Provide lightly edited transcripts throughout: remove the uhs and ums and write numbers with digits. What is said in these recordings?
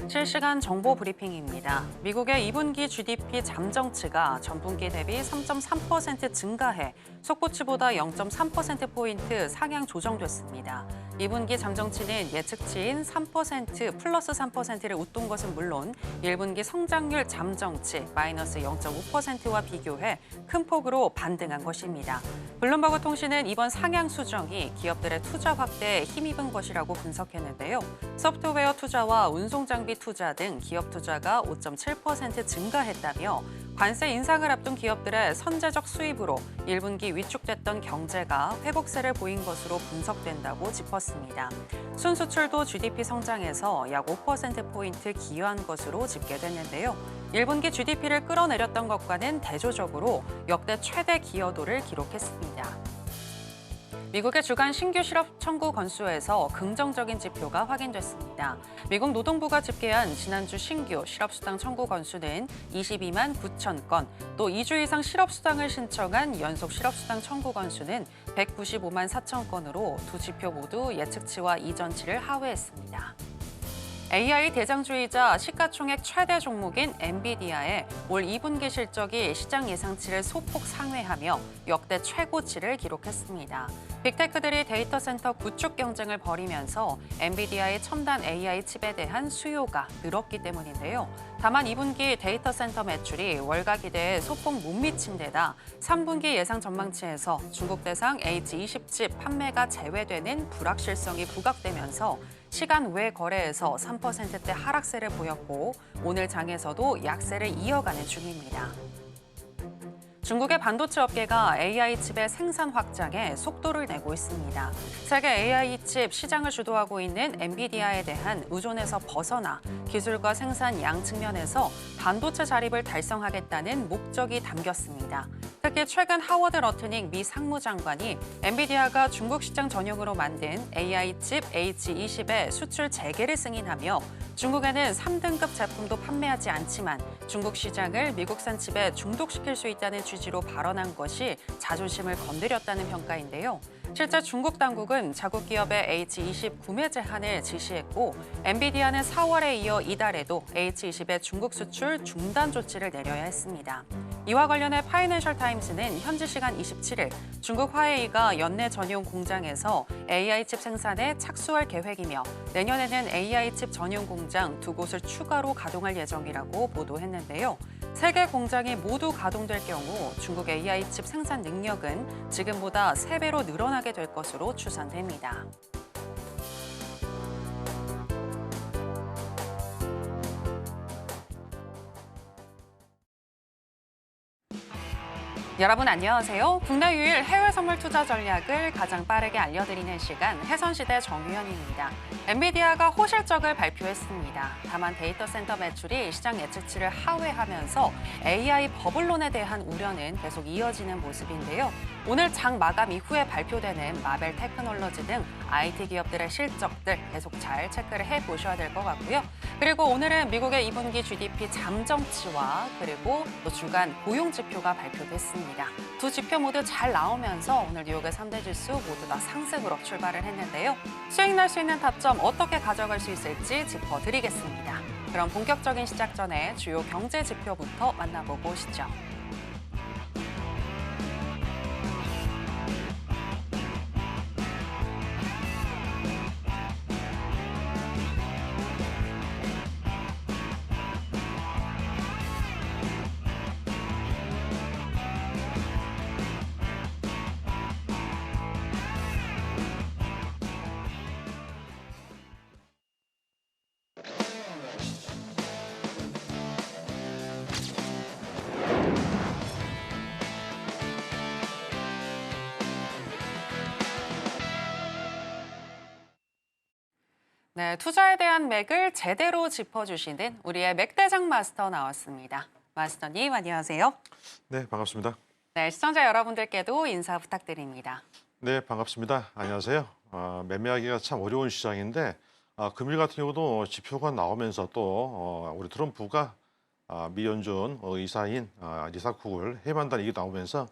실시간 정보 브리핑입니다. 미국의 2분기 GDP 잠정치가 전분기 대비 3.3% 증가해 속보치보다 0.3%포인트 상향 조정됐습니다. 2분기 잠정치는 예측치인 3% 플러스 3%를 웃돈 것은 물론 1분기 성장률 잠정치 마이너스 0.5%와 비교해 큰 폭으로 반등한 것입니다. 블룸버그 통신은 이번 상향 수정이 기업들의 투자 확대에 힘입은 것이라고 분석했는데요. 소프트웨어 투자와 운송 장비 투자 등 기업 투자가 5.7% 증가했다며 관세 인상을 앞둔 기업들의 선제적 수입으로 1분기 위축됐던 경제가 회복세를 보인 것으로 분석된다고 짚었습니다. 순수출도 GDP 성장에서 약 5%포인트 기여한 것으로 집계됐는데요. 1분기 GDP를 끌어내렸던 것과는 대조적으로 역대 최대 기여도를 기록했습니다. 미국의 주간 신규 실업 청구 건수에서 긍정적인 지표가 확인됐습니다. 미국 노동부가 집계한 지난주 신규 실업수당 청구 건수는 22만 9천 건, 또 2주 이상 실업수당을 신청한 연속 실업수당 청구 건수는 195만 4천 건으로 두 지표 모두 예측치와 이전치를 하회했습니다. AI 대장주이자 시가총액 최대 종목인 엔비디아의 올 2분기 실적이 시장 예상치를 소폭 상회하며 역대 최고치를 기록했습니다. 빅테크들이 데이터 센터 구축 경쟁을 벌이면서 엔비디아의 첨단 AI 칩에 대한 수요가 늘었기 때문인데요. 다만 2분기 데이터 센터 매출이 월가 기대에 소폭 못 미친 데다 3분기 예상 전망치에서 중국 대상 H20칩 판매가 제외되는 불확실성이 부각되면서 시간 외 거래에서 3%대 하락세를 보였고 오늘 장에서도 약세를 이어가는 중입니다. 중국의 반도체 업계가 AI 칩의 생산 확장에 속도를 내고 있습니다. 세계 AI 칩 시장을 주도하고 있는 엔비디아에 대한 의존에서 벗어나 기술과 생산 양 측면에서 반도체 자립을 달성하겠다는 목적이 담겼습니다. 특히 최근 하워드 러트닉 미 상무장관이 엔비디아가 중국 시장 전용으로 만든 AI 칩 H20의 수출 재개를 승인하며 중국에는 3등급 제품도 판매하지 않지만 중국 시장을 미국산 칩에 중독시킬 수 있다는 취지로 발언한 것이 자존심을 건드렸다는 평가인데요. 실제 중국 당국은 자국 기업의 H20 구매 제한을 지시했고 엔비디아는 4월에 이어 이달에도 H20의 중국 수출 중단 조치를 내려야 했습니다. 이와 관련해 파이낸셜 타임스는 현지 시간 27일 중국 화웨이가 연내 전용 공장에서 AI 칩 생산에 착수할 계획이며 내년에는 AI 칩 전용 공장 2곳을 추가로 가동할 예정이라고 보도했는데요. 세 개 공장이 모두 가동될 경우 중국 AI 칩 생산 능력은 지금보다 3배로 늘어나게 될 것으로 추산됩니다. 여러분 안녕하세요. 국내 유일 해외 선물 투자 전략을 가장 빠르게 알려드리는 시간 해선시대 정유현입니다. 엔비디아가 호실적을 발표했습니다. 다만 데이터 센터 매출이 시장 예측치를 하회하면서 AI 버블론에 대한 우려는 계속 이어지는 모습인데요. 오늘 장 마감 이후에 발표되는 마벨 테크놀로지 등 IT 기업들의 실적들 계속 잘 체크를 해보셔야 될 것 같고요. 그리고 오늘은 미국의 2분기 GDP 잠정치와 그리고 또 주간 고용 지표가 발표됐습니다. 두 지표 모두 잘 나오면서 오늘 뉴욕의 3대 지수 모두 다 상승으로 출발을 했는데요. 수익 날 수 있는 타점 어떻게 가져갈 수 있을지 짚어드리겠습니다. 그럼 본격적인 시작 전에 주요 경제 지표부터 만나보고 오시죠. 네, 투자에 대한 맥을 제대로 짚어주시는 우리의 맥대장 마스터 나왔습니다. 마스터님 안녕하세요. 네, 반갑습니다. 네, 시청자 여러분들께도 인사 부탁드립니다. 네, 반갑습니다. 안녕하세요. 매매하기가 참 어려운 시장인데 금일 같은 경우도 지표가 나오면서 또 우리 트럼프가 미 연준 의사인 리사쿡을 해임한다는 얘기 나오면서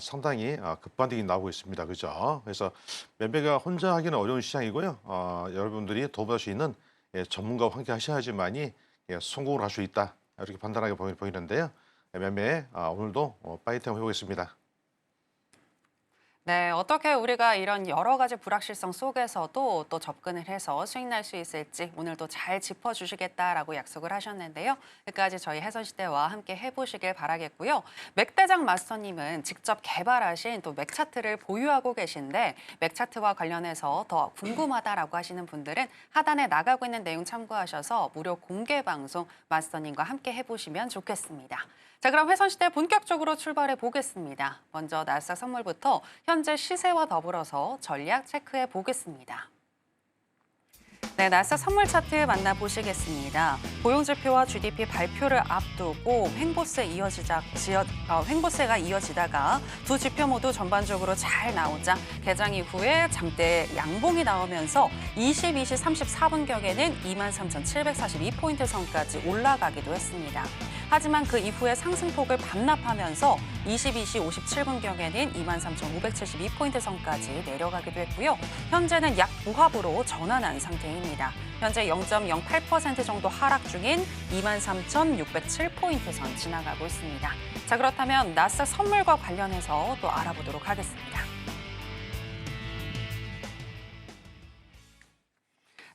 상당히 급반등이 나오고 있습니다. 그죠? 그래서 매매가 혼자 하기는 어려운 시장이고요. 여러분들이 도움받을 수 있는 전문가와 함께 하셔야지만이 성공을 할 수 있다. 이렇게 판단하게 보이는데요. 매매 오늘도 파이팅 해보겠습니다. 네, 어떻게 우리가 이런 여러 가지 불확실성 속에서도 또 접근을 해서 수익 날 수 있을지 오늘도 잘 짚어주시겠다라고 약속을 하셨는데요. 끝까지 저희 해선시대와 함께 해보시길 바라겠고요. 맥대장 마스터님은 직접 개발하신 또 맥차트를 보유하고 계신데 맥차트와 관련해서 더 궁금하다라고 하시는 분들은 하단에 나가고 있는 내용 참고하셔서 무료 공개 방송 마스터님과 함께 해보시면 좋겠습니다. 자, 그럼 해선시대 본격적으로 출발해 보겠습니다. 먼저 나스닥 선물부터 현재 시세와 더불어서 전략 체크해 보겠습니다. 네, 나스닥 선물 차트 만나보시겠습니다. 고용지표와 GDP 발표를 앞두고 횡보세가 이어지다가 두 지표 모두 전반적으로 잘 나오자 개장 이후에 장대 양봉이 나오면서 22시 34분경에는 23,742포인트 선까지 올라가기도 했습니다. 하지만 그 이후에 상승폭을 반납하면서 22시 57분경에는 23,572포인트 선까지 내려가기도 했고요. 현재는 약 무합으로 전환한 상태입니다. 현재 0.08% 정도 하락 중인 23,607포인트 선 지나가고 있습니다. 자, 그렇다면 나스닥 선물과 관련해서 또 알아보도록 하겠습니다.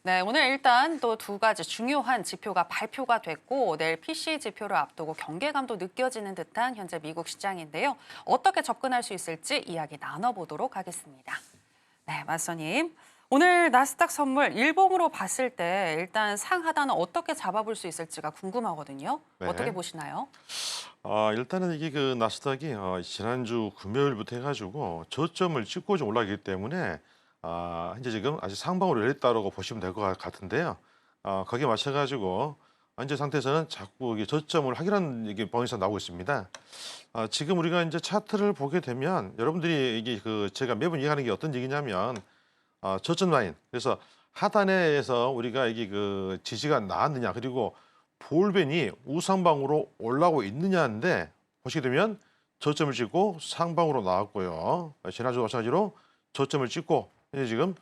네, 오늘 일단 또 두 가지 중요한 지표가 발표가 됐고 내일 PC 지표를 앞두고 경계감도 느껴지는 듯한 현재 미국 시장인데요. 어떻게 접근할 수 있을지 이야기 나눠보도록 하겠습니다. 네, 마스터님. 오늘 나스닥 선물 일봉으로 봤을 때 일단 상하단은 어떻게 잡아볼 수 있을지가 궁금하거든요. 네. 어떻게 보시나요? 일단은 이게 그 나스닥이 지난주 금요일부터 해가지고 저점을 찍고 좀 올라가기 때문에 현재 지금 아직 상방으로 열렸다고 보시면 될 것 같은데요. 거기에 맞춰가지고 현재 상태에서는 자꾸 이게 저점을 확인하는 이게 방향이 나오고 있습니다. 지금 우리가 이제 차트를 보게 되면 여러분들이 이게 그 제가 매번 얘기하는 게 어떤 얘기냐면 저점 라인, 그래서 하단에서 우리가 이게 그 지지가 나왔느냐, 그리고 볼벤이 우상방으로 올라오고 있느냐인데 보시게 되면 저점을 찍고 상방으로 나왔고요. 지난주 마찬가지로 저점을 찍고 현재 지금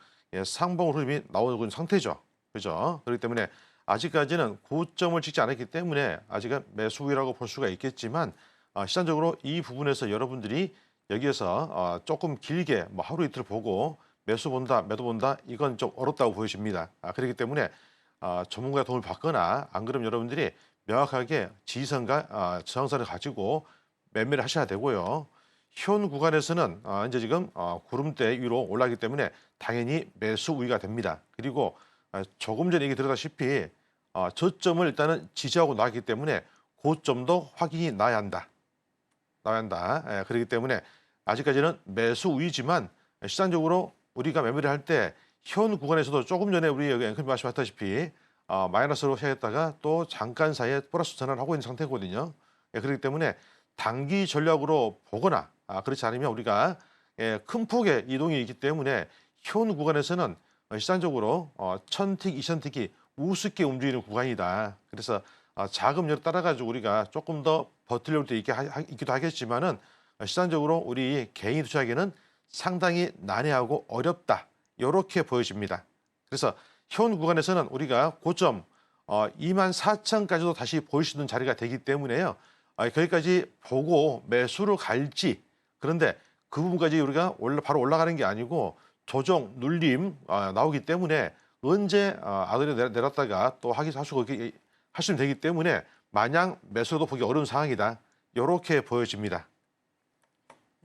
상방으로 흐름이 나오고 있는 상태죠. 그죠? 그렇기 때문에 아직까지는 고점을 찍지 않았기 때문에 아직은 매수위라고 볼 수가 있겠지만 시장적으로 이 부분에서 여러분들이 여기에서 조금 길게 뭐 하루 이틀 보고 매수 본다, 매도 본다, 이건 좀 어렵다고 보여집니다. 그렇기 때문에 전문가의 도움을 받거나 안 그러면 여러분들이 명확하게 지지선과 저항선을 가지고 매매를 하셔야 되고요. 현 구간에서는 이제 지금 구름대 위로 올라가기 때문에 당연히 매수 우위가 됩니다. 그리고 조금 전에 얘기 드렸다시피 저점을 일단은 지지하고 나왔기 때문에 고점도 확인이 나야 한다. 그렇기 때문에 아직까지는 매수 우위지만 시장적으로 우리가 매매를 할 때 현 구간에서도 조금 전에 우리 여기 앵커님 말씀하셨다시피 마이너스로 시작했다가 또 잠깐 사이에 플러스 전환을 하고 있는 상태거든요. 그렇기 때문에 단기 전략으로 보거나 그렇지 않으면 우리가 큰 폭의 이동이 있기 때문에 현 구간에서는 시장적으로 1000틱, 2000틱이 우습게 움직이는 구간이다. 그래서 자금률에 따라 가지고 우리가 조금 더 버틸 때 있기도 하겠지만은 시장적으로 우리 개인 투자에게는 상당히 난해하고 어렵다. 이렇게 보여집니다. 그래서 현 구간에서는 우리가 고점 24,000까지도 다시 보일 수 있는 자리가 되기 때문에요. 거기까지 보고 매수로 갈지, 그런데 그 부분까지 우리가 바로 올라가는 게 아니고 조정, 눌림 나오기 때문에 언제 아들이 내렸다가 또 하시면 되기 때문에 마냥 매수도 보기 어려운 상황이다. 이렇게 보여집니다.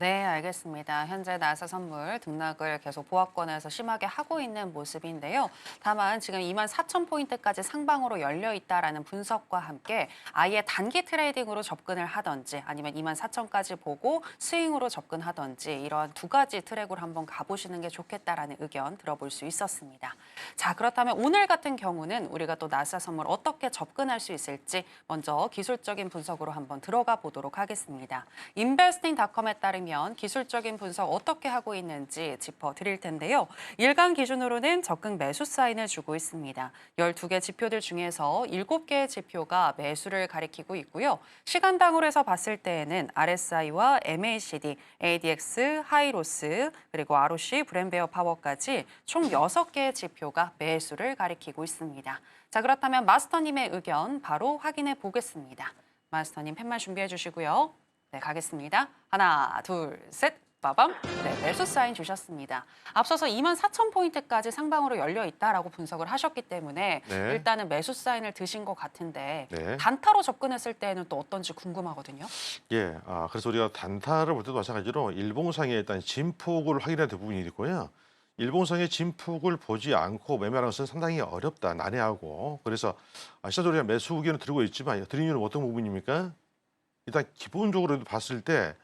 네, 알겠습니다. 현재 나스닥 선물 등락을 계속 보합권에서 심하게 하고 있는 모습인데요. 다만 지금 24,000포인트까지 상방으로 열려 있다라는 분석과 함께 아예 단기 트레이딩으로 접근을 하든지 아니면 24,000까지 보고 스윙으로 접근하든지 이런 두 가지 트랙으로 한번 가보시는 게 좋겠다라는 의견 들어볼 수 있었습니다. 자, 그렇다면 오늘 같은 경우는 우리가 또 나스닥 선물 어떻게 접근할 수 있을지 먼저 기술적인 분석으로 한번 들어가 보도록 하겠습니다. investing.com에 따르면 들어가면 기술적인 분석 어떻게 하고 있는지 짚어드릴 텐데요. 일간 기준으로는 적극 매수 사인을 주고 있습니다. 12개 지표들 중에서 7개의 지표가 매수를 가리키고 있고요. 시간당으로 해서 봤을 때에는 RSI와 MACD, ADX, 하이로스, 그리고 ROC, 브랜베어 파워까지 총 6개의 지표가 매수를 가리키고 있습니다. 자, 그렇다면 마스터님의 의견 바로 확인해 보겠습니다. 마스터님 펜만 준비해 주시고요. 네, 가겠습니다. 하나, 둘, 셋. 빠밤. 네, 매수 사인 주셨습니다. 앞서서 24,000포인트까지 상방으로 열려 있다라고 분석을 하셨기 때문에 네. 일단은 매수 사인을 드신 것 같은데 네. 단타로 접근했을 때는 또 어떤지 궁금하거든요. 예, 그래서 우리가 단타를 볼 때도 마찬가지로 일봉상의 일단 진폭을 확인해야 될 부분이 있고요. 일봉상의 진폭을 보지 않고 매매하는 것은 상당히 어렵다, 난해하고. 그래서 시장적으로 우리가 매수 의견을 들고 있지만 드린 이유는 어떤 부분입니까? 일단 기본적으로 봤을 때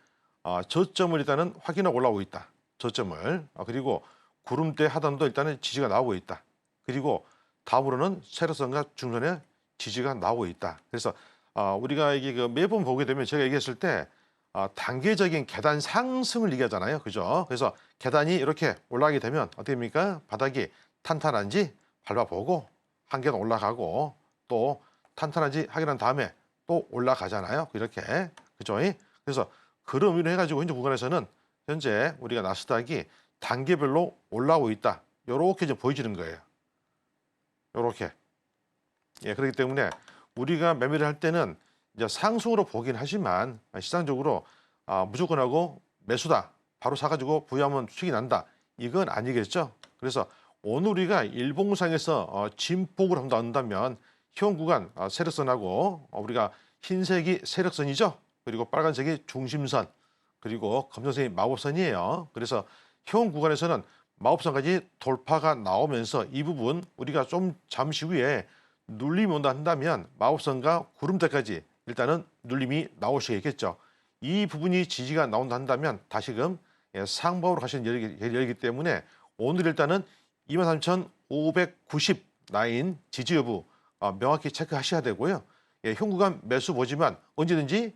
저점을 일단은 확인하고 올라오고 있다. 저점을. 그리고 구름대 하단도 일단은 지지가 나오고 있다. 그리고 다음으로는 세력선과 중선의 지지가 나오고 있다. 그래서 우리가 이게 매번 보게 되면 제가 얘기했을 때 단계적인 계단 상승을 얘기하잖아요. 그죠? 그래서 계단이 이렇게 올라가게 되면 어떻게 됩니까? 바닥이 탄탄한지 밟아보고 한 계단 올라가고 또 탄탄한지 확인한 다음에 또 올라가잖아요. 이렇게. 그죠? 그래서 그런 의미로 해가지고 현재 구간에서는 현재 우리가 나스닥이 단계별로 올라오고 있다. 이렇게 이제 보여지는 거예요. 이렇게. 예, 그렇기 때문에 우리가 매매를 할 때는 이제 상승으로 보긴 하지만 시장적으로 무조건 하고 매수다. 바로 사가지고 부여하면 수익이 난다. 이건 아니겠죠. 그래서 오늘 우리가 일봉상에서 진폭을 한다면 현 구간 세력선하고 우리가 흰색이 세력선이죠. 그리고 빨간색이 중심선, 그리고 검정색이 마법선이에요. 그래서 현 구간에서는 마법선까지 돌파가 나오면서 이 부분 우리가 좀 잠시 후에 눌림이 온다 한다면 마법선과 구름대까지 일단은 눌림이 나오시겠죠. 이 부분이 지지가 나온다 한다면 다시금 상방으로 가시는 열이기 때문에 오늘 일단은 23,590 라인 지지 여부 명확히 체크하셔야 되고요. 현 구간 매수 보지만 언제든지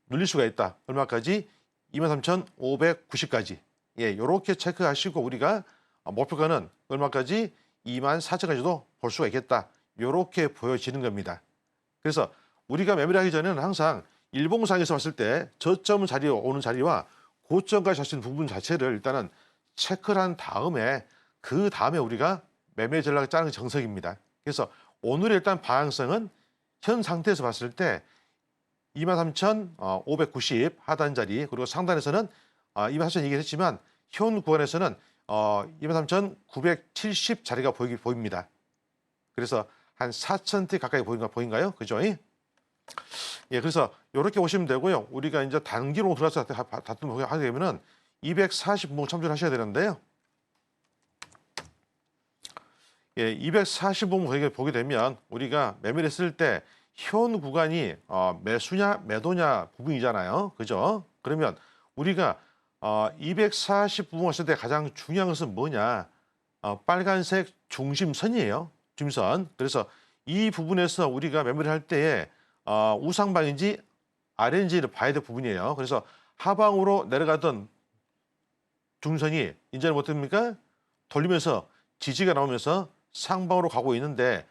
눌릴 수가 있다. 얼마까지? 23,590까지. 이렇게 체크하시고 우리가 목표가는 얼마까지? 24,000까지도 볼 수가 있겠다. 이렇게 보여지는 겁니다. 그래서 우리가 매매를 하기 전에는 항상 일봉상에서 봤을 때 저점 자리에 오는 자리와 고점까지 할 수 있는 부분 자체를 일단은 체크를 한 다음에 그 다음에 우리가 매매 전략을 짜는 게 정석입니다. 그래서 오늘 일단 방향성은 현 상태에서 봤을 때 23,590 하단 자리, 그리고 상단에서는 24,000 얘기했지만 현 구간에서는 23,970 자리가 보입니다. 그래서 한 4,000대 가까이 보인가요? 그죠? 예, 그래서 이렇게 보시면 되고요. 우리가 이제 단기로 들어가서 다툼을 하게 되면은 240분봉 참조를 하셔야 되는데요. 예, 240분봉 보게 되면 우리가 매매를 했을 때 현 구간이 매수냐 매도냐 부분이잖아요. 그죠? 그러면 우리가 240분봉 했을 때 가장 중요한 것은 뭐냐? 빨간색 중심선이에요. 중심선. 그래서 이 부분에서 우리가 매매를 할 때에 우상방인지 아래인지를 봐야 될 부분이에요. 그래서 하방으로 내려가던 중선이 이제는 어떻습니까? 돌리면서 지지가 나오면서 상방으로 가고 있는데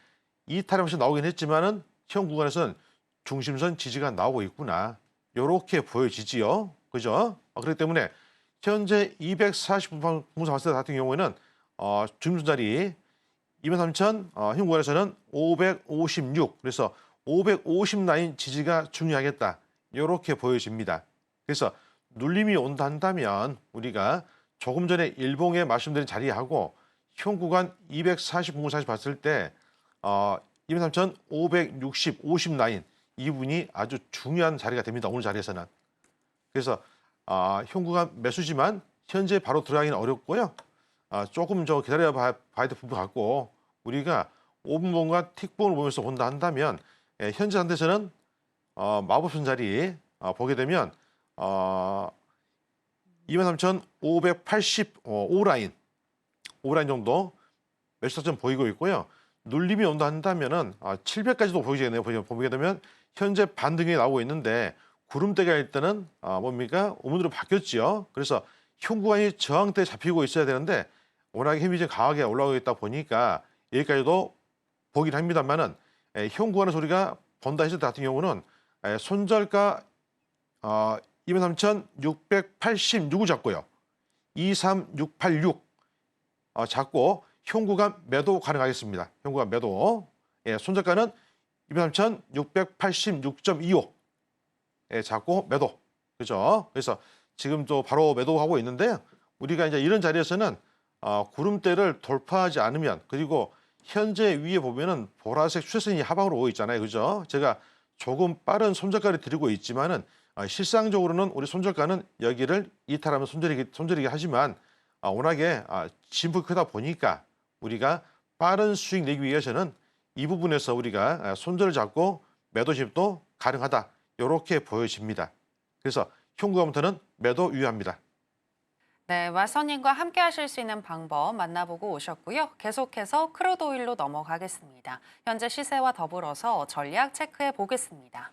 이탈하면서 나오긴 했지만은 현 구간에서는 중심선 지지가 나오고 있구나. 이렇게 보여지지요. 그죠? 그렇기 때문에 현재 240분봉 봤을 때 같은 경우에는 중심선 자리 23,000 현 구간에서는 556. 그래서 550 라인 지지가 중요하겠다. 이렇게 보여집니다. 그래서 눌림이 온다 한다면 우리가 조금 전에 일봉에 말씀드린 자리하고 현 구간 240분봉 사실 봤을 때 23,560, 50 라인 이 부분이 아주 중요한 자리가 됩니다. 오늘 자리에서는. 그래서 현 구간 매수지만 현재 바로 들어가기는 어렵고요. 조금 기다려 봐야 될 부분 같고 우리가 5분봉과 틱봉을 보면서 본다 한다면 현재 상태에서는 마법선 자리 보게 되면 23,585 라인 5라인 정도 매수타점 보이고 있고요. 눌림이 온다 한다면은 700까지도 보이겠네요. 보게 되면 현재 반등이 나오고 있는데 구름대가 일단은 뭡니까? 우문으로 바뀌었지요. 그래서 흉구간이 저항대에 잡히고 있어야 되는데 워낙에 힘이 좀 강하게 올라오고 있다 보니까 여기까지도 보긴 합니다만은 흉구간의 소리가 본다 했을 때 같은 경우는 손절가 23,686을 잡고요. 23686 잡고 흉구간 매도 가능하겠습니다. 흉구간 매도. 손절가는 23,686.25 잡고 매도. 그죠? 그래서 지금 또 바로 매도하고 있는데 우리가 이제 이런 자리에서는 구름대를 돌파하지 않으면 그리고 현재 위에 보면은 보라색 추세선이 하방으로 오고 있잖아요. 그죠? 제가 조금 빠른 손절가를 드리고 있지만은 실상적으로는 우리 손절가는 여기를 이탈하면 손절이긴 하지만 워낙에 진폭이 크다 보니까 우리가 빠른 수익 내기 위해서는 이 부분에서 우리가 손절을 잡고 매도 진입도 가능하다. 이렇게 보여집니다. 그래서 흉구간부터는 매도 유효합니다. 네, 마선님과 함께 하실 수 있는 방법 만나보고 오셨고요. 계속해서 크루드 오일로 넘어가겠습니다. 현재 시세와 더불어서 전략 체크해 보겠습니다.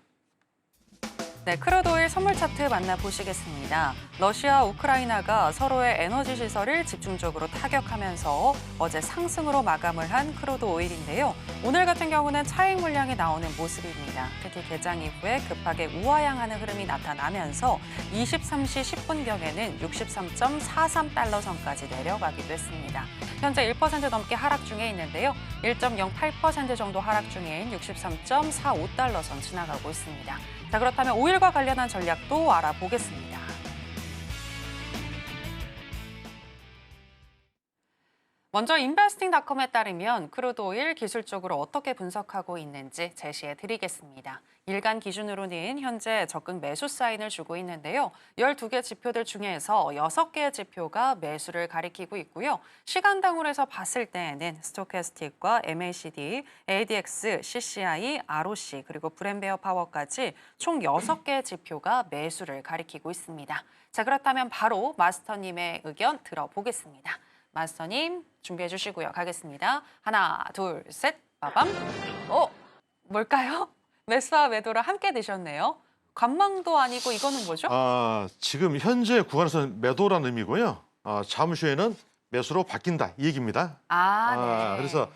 네, 크루드 오일 선물 차트 만나보시겠습니다. 러시아, 우크라이나가 서로의 에너지 시설을 집중적으로 타격하면서 어제 상승으로 마감을 한 크루드 오일인데요. 오늘 같은 경우는 차익 물량이 나오는 모습입니다. 특히 개장 이후에 급하게 우하향하는 흐름이 나타나면서 23시 10분경에는 63.43달러 선까지 내려가기도 했습니다. 현재 1% 넘게 하락 중에 있는데요. 1.08% 정도 하락 중인 63.45달러 선 지나가고 있습니다. 자, 그렇다면 오일과 관련한 전략도 알아보겠습니다. 먼저 인베스팅닷컴에 따르면 크루드 오일 기술적으로 어떻게 분석하고 있는지 제시해 드리겠습니다. 일간 기준으로는 현재 적극 매수 사인을 주고 있는데요. 12개 지표들 중에서 6개의 지표가 매수를 가리키고 있고요. 시간당으로 해서 봤을 때에는 스토캐스틱과 MACD, ADX, CCI, ROC 그리고 브랜베어 파워까지 총 6개의 지표가 매수를 가리키고 있습니다. 자, 그렇다면 바로 마스터님의 의견 들어보겠습니다. 마스터님 준비해 주시고요. 가겠습니다. 하나, 둘, 셋, 빠밤. 뭘까요? 매수와 매도를 함께 되셨네요. 관망도 아니고 이거는 뭐죠? 지금 현재 구간에서는 매도라는 의미고요. 잠시 후에는 매수로 바뀐다 이 얘기입니다. 네. 그래서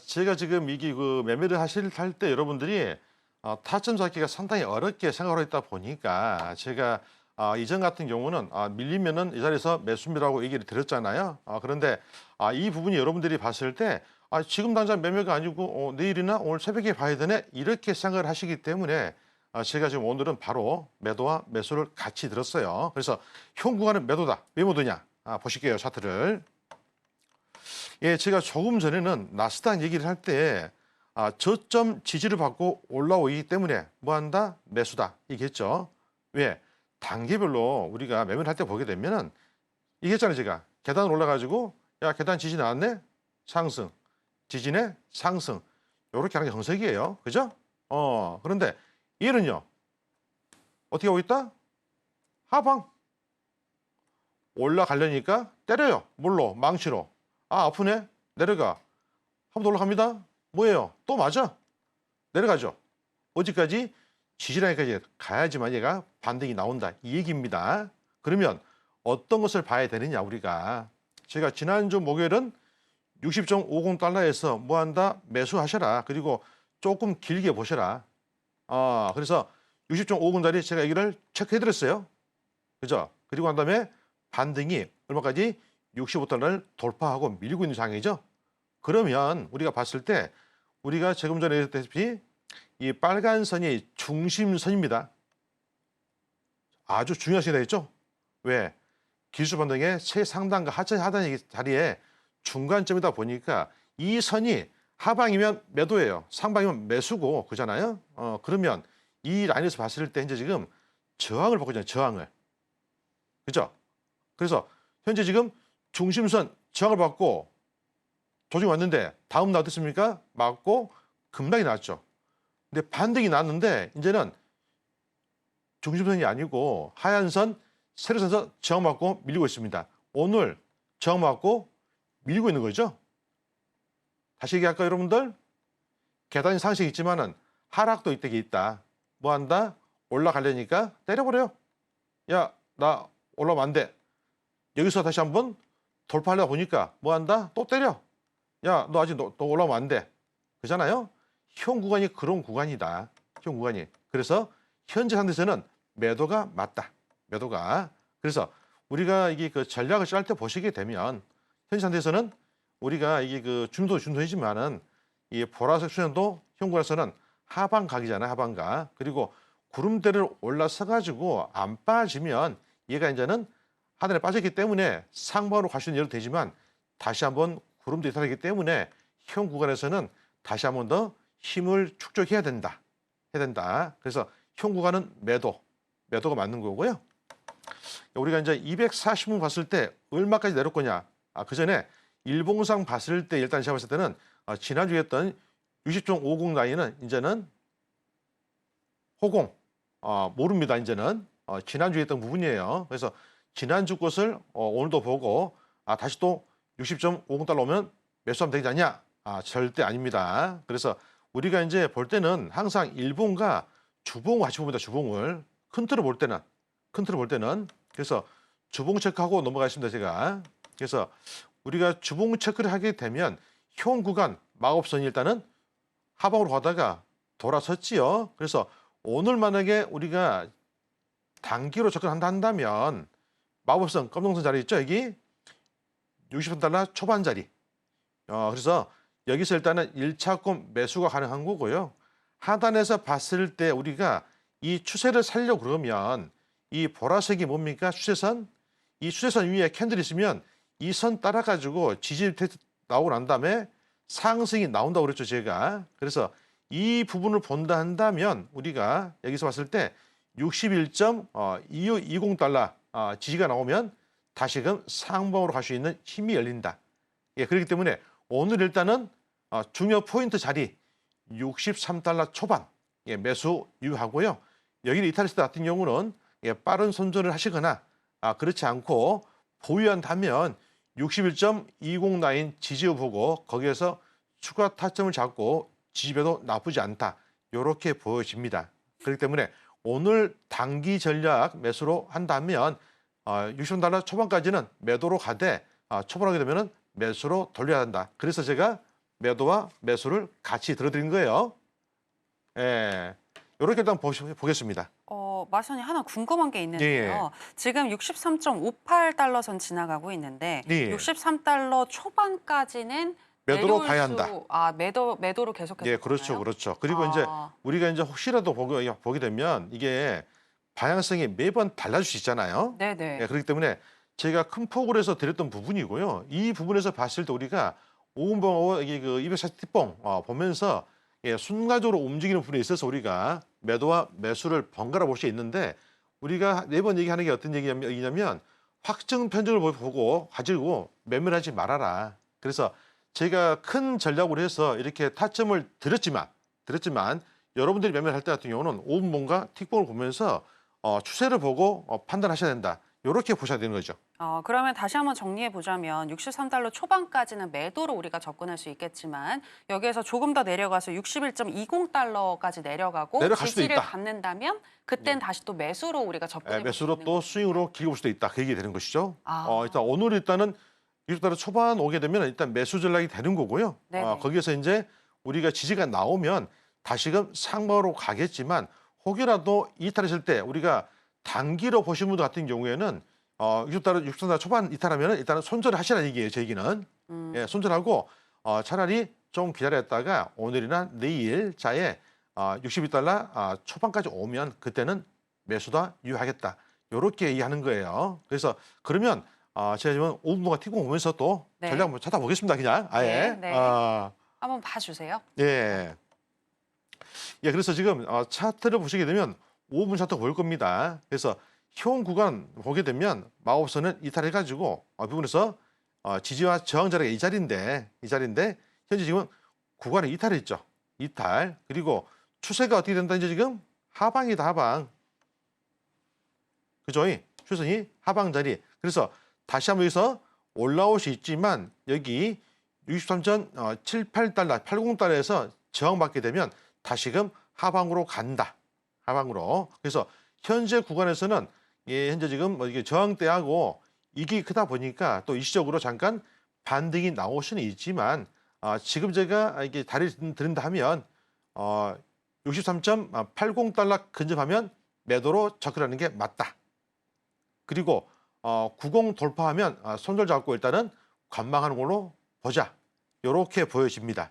제가 지금 이게 매매를 할 때 여러분들이 타점 잡기가 상당히 어렵게 생각을 했다 보니까 제가 이전 같은 경우는 밀리면은 이 자리에서 매수입니다라고 얘기를 드렸잖아요. 그런데 이 부분이 여러분들이 봤을 때 지금 당장 매매가 아니고 내일이나 오늘 새벽에 봐야 되네 이렇게 생각을 하시기 때문에 제가 지금 오늘은 바로 매도와 매수를 같이 들었어요. 그래서 현 구간은 매도다. 왜 매도냐? 보실게요. 차트를. 제가 조금 전에는 나스닥 얘기를 할 때 저점 지지를 받고 올라오기 때문에 뭐한다? 매수다. 얘기했죠. 왜? 단계별로 우리가 매매를 할 때 보게 되면은 얘기했잖아요. 제가 계단 올라가지고 야 계단 지지 나왔네? 상승. 지지네? 상승. 이렇게 하는 게 정석이에요. 그죠? 그런데 얘는요. 어떻게 하고 있다? 하방. 올라가려니까 때려요. 뭘로? 망치로. 아프네? 내려가. 한 번 더 올라갑니다. 뭐예요? 또 맞아. 내려가죠. 어디까지? 지지라인까지 가야지만 얘가 반등이 나온다. 이 얘기입니다. 그러면 어떤 것을 봐야 되느냐 우리가. 제가 지난주 목요일은 60.50달러에서 뭐한다? 매수하셔라. 그리고 조금 길게 보셔라. 그래서 60.50달러 제가 여기를 체크해드렸어요. 그죠? 그리고 한 다음에 반등이 얼마까지? 65달러를 돌파하고 밀고 있는 상황이죠. 그러면 우리가 봤을 때 우리가 조금 전에 얘기했다시피 이 빨간 선이 중심선입니다. 아주 중요한 시간이 되겠죠? 왜? 기술 반등의 최상단과 하단 자리에 중간점이다 보니까 이 선이 하방이면 매도예요. 상방이면 매수고 그잖아요. 그러면 이 라인에서 봤을 때 현재 지금 저항을 받고 있잖아요. 저항을. 그죠? 그래서 현재 지금 중심선 저항을 받고 조정이 왔는데 다음 날 어땠습니까? 맞고 급락이 났죠. 근데 반등이 났는데 이제는 중심선이 아니고 하얀선, 세로선에서 저항받고 밀리고 있습니다. 오늘 저항받고 밀고 있는 거죠. 다시 얘기할까요, 여러분들? 계단이 상승이 있지만은 하락도 이때게 있다. 뭐한다? 올라가려니까 때려버려요. 야, 나 올라가면 안 돼. 여기서 다시 한번 돌파하려고 보니까 뭐 한다? 또 때려. 야, 너 아직 너 올라오면 안 돼. 그잖아요. 현 구간이 그런 구간이다. 현 구간이. 그래서 현재 상태에서는 매도가 맞다. 매도가. 그래서 우리가 이게 그 전략을 짤 때 보시게 되면 현재 상태에서는 우리가 이게 그 중도이지만은 이 보라색 수선도 현 구간에서는 하방각이잖아요. 하방각. 그리고 구름대를 올라서 가지고 안 빠지면 얘가 이제는 하단에 빠졌기 때문에 상방으로 갈 수 있는 예로 되지만 다시 한번 구름대 이탈하기 때문에 현 구간에서는 다시 한번 더 힘을 축적해야 된다. 해야 된다. 그래서 현 구간은 매도가 맞는 거고요. 우리가 이제 240분 봤을 때 얼마까지 내릴 거냐? 그 전에 일봉상 봤을 때 일단 제가 봤을 때는 지난주에 했던 60.50 라인은 이제는 호공 모릅니다. 이제는 지난주에 했던 부분이에요. 그래서 지난주 것을 오늘도 보고 다시 또 60.50달러 오면 매수하면 되지 않냐? 절대 아닙니다. 그래서 우리가 이제 볼 때는 항상 일봉과 주봉 같이 봅니다. 주봉을 큰 틀을 볼 때는 그래서 주봉 체크하고 넘어가겠습니다. 제가 그래서 우리가 주봉 체크를 하게 되면 현 구간 마법선이 일단은 하방으로 가다가 돌아섰지요. 그래서 오늘 만약에 우리가 단기로 접근한다 한다면 마법선 검정선 자리 있죠? 여기 60달러 초반 자리. 그래서 여기서 일단은 1차권 매수가 가능한 거고요. 하단에서 봤을 때 우리가 이 추세를 살려고 그러면 이 보라색이 뭡니까? 추세선. 이 추세선 위에 캔들이 있으면 이 선 따라가지고 지지 테스트 나오고 난 다음에 상승이 나온다고 그랬죠, 제가. 그래서 이 부분을 본다 한다면 우리가 여기서 봤을 때 61.2520달러 지지가 나오면 다시금 상방으로 갈 수 있는 힘이 열린다. 예, 그렇기 때문에 오늘 일단은 중요 포인트 자리 63달러 초반 매수 유하고요. 여기를 이탈했을 때 같은 경우는 빠른 손절을 하시거나 그렇지 않고 보유한다면 61.209 지지를 보고 거기에서 추가 타점을 잡고 지지배도 나쁘지 않다. 이렇게 보여집니다. 그렇기 때문에 오늘 단기 전략 매수로 한다면 60달러 초반까지는 매도로 가되 초반하게 되면 매수로 돌려야 한다. 그래서 제가 매도와 매수를 같이 들어드린 거예요. 예, 이렇게 일단 보겠습니다. 마선이 하나 궁금한 게 있는데요. 지금 63.58달러 선 지나가고 있는데 63달러 초반까지는 매도로 봐야 한다. 매도로 계속해서. 예, 그렇죠, 그렇죠. 그리고 이제 우리가 이제 혹시라도 보게 되면 이게 방향성이 매번 달라질 수 있잖아요. 네네. 예, 그렇기 때문에 제가 큰 폭으로 해서 드렸던 부분이고요. 이 부분에서 봤을 때 우리가 5분봉하고 이게 그 240뒷봉 보면서 순간적으로 움직이는 부분에 있어서 우리가 매도와 매수를 번갈아 볼 수 있는데 우리가 매번 얘기하는 게 어떤 얘기냐면 확정 편중을 보고 가지고 매매를 하지 말아라. 그래서 제가 큰 전략으로 해서 이렇게 타점을 드렸지만 여러분들이 매매를 할 때 같은 경우는 5분봉과 틱봉을 보면서 추세를 보고 판단하셔야 된다. 이렇게 보셔야 되는 거죠. 그러면 다시 한번 정리해 보자면 63달러 초반까지는 매도로 우리가 접근할 수 있겠지만 여기에서 조금 더 내려가서 61.20달러까지 내려가고 지지를 받는다면 그땐 다시 또 매수로 우리가 접근해 볼 수 있는 매수로 또 스윙으로 길게 볼 수도 있다. 그 얘기 되는 것이죠. 일단 일단은 60달러 초반 오게 되면 일단 매수 전략이 되는 거고요. 거기에서 이제 우리가 지지가 나오면 다시금 상방으로 가겠지만 혹여라도 이탈했을 때 우리가 단기로 보신 분들 같은 경우에는 60달러 초반 이탈하면 일단은 손절을 하시라는 얘기예요. 제 얘기는. 예, 손절하고 차라리 좀 기다렸다가 오늘이나 내일 자에 62달러 초반까지 오면 그때는 매수다 유하겠다. 이렇게 얘기하는 거예요. 그래서 그러면 제가 지금 5분간 틱봉 보면서 또 전략 한번 찾아보겠습니다. 그냥 아예. 한번 봐주세요. 예. 예, 그래서 지금 차트를 보시게 되면 5분 차트 볼 겁니다. 그래서 현 구간 보게 되면 마법선은 이탈해가지고 이 부분에서 지지와 저항 자리가 이 자리인데 현재 지금 구간에 이탈했죠. 이탈. 그리고 추세가 어떻게 된다 이제 지금 하방이다 하방. 그죠? 추세선이 하방 자리. 그래서 다시 한번 여기서 올라올 수 있지만 여기 63.78달러, 80달러에서 저항받게 되면 다시금 하방으로 간다. 하방으로. 그래서 현재 구간에서는 현재 지금 뭐 이게 저항대하고 이게 크다 보니까 또 일시적으로 잠깐 반등이 나올 수는 있지만 지금 제가 이게 다리를 들은다 하면 63.80달러 근접하면 매도로 접근하는 게 맞다. 그리고 90 돌파하면 손절 잡고 일단은 관망하는 걸로 보자. 이렇게 보여집니다.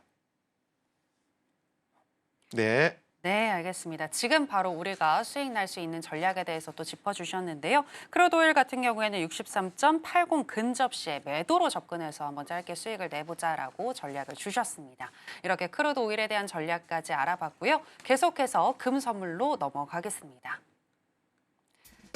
네. 네, 알겠습니다. 지금 바로 우리가 수익 날 수 있는 전략에 대해서 또 짚어주셨는데요. 크루드 오일 같은 경우에는 63.80 근접 시에 매도로 접근해서 한번 짧게 수익을 내보자라고 전략을 주셨습니다. 이렇게 크루드 오일에 대한 전략까지 알아봤고요. 계속해서 금 선물로 넘어가겠습니다.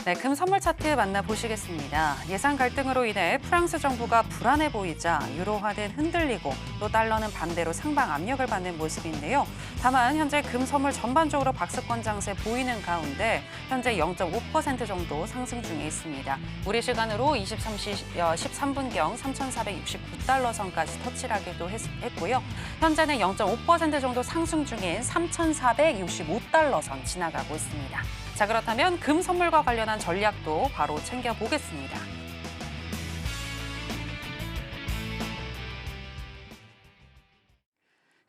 네, 금 선물 차트 만나보시겠습니다. 예상 갈등으로 인해 프랑스 정부가 불안해 보이자 유로화는 흔들리고 또 달러는 반대로 상방 압력을 받는 모습인데요. 다만 현재 금 선물 전반적으로 박스권 장세 보이는 가운데 현재 0.5% 정도 상승 중에 있습니다. 우리 시간으로 13분경 3,469달러 선까지 터치를 하기도 했고요. 현재는 0.5% 정도 상승 중인 3,465달러 선 지나가고 있습니다. 자, 그렇다면 금 선물과 관련한 전략도 바로 챙겨보겠습니다.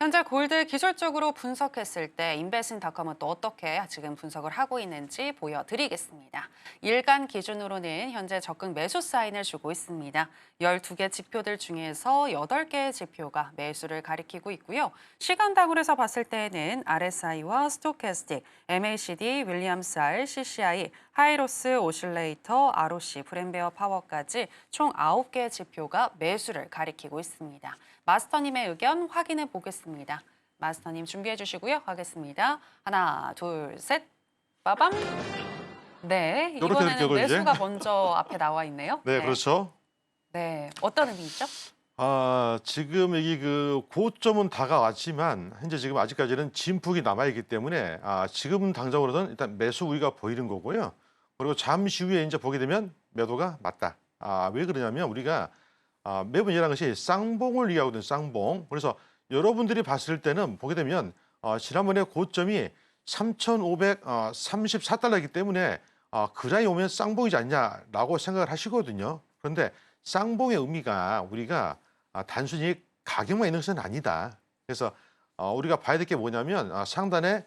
현재 골드 기술적으로 분석했을 때 인베스인닷컴은 또 어떻게 지금 분석을 하고 있는지 보여드리겠습니다. 일간 기준으로는 현재 적극 매수 사인을 주고 있습니다. 12개 지표들 중에서 8개의 지표가 매수를 가리키고 있고요. 시간당으로 해서 봤을 때에는 RSI와 스토캐스틱, MACD, 윌리엄스R, CCI, 하이로스, 오실레이터, ROC, 브랜베어 파워까지 총 9개의 지표가 매수를 가리키고 있습니다. 마스터님의 의견 확인해 보겠습니다. 마스터님 준비해 주시고요. 가겠습니다. 하나, 둘, 셋. 빠밤. 네, 이번에는 매수가 먼저 앞에 나와 있네요. 네, 그렇죠. 네, 어떤 의미죠? 지금 여기 그 고점은 다가왔지만 현재 지금 아직까지는 진폭이 남아있기 때문에 지금 당장으로는 일단 매수 우위가 보이는 거고요. 그리고 잠시 후에 이제 보게 되면 매도가 맞다. 왜 그러냐면 우리가 매번 얘기하는 것이 쌍봉을 얘기하거든요. 쌍봉. 그래서 여러분들이 봤을 때는 보게 되면 지난번에 고점이 3,534달러이기 때문에 그 라인 오면 쌍봉이지 않냐라고 생각을 하시거든요. 그런데 쌍봉의 의미가 우리가 단순히 가격만 있는 것은 아니다. 그래서 우리가 봐야 될 게 뭐냐면 상단에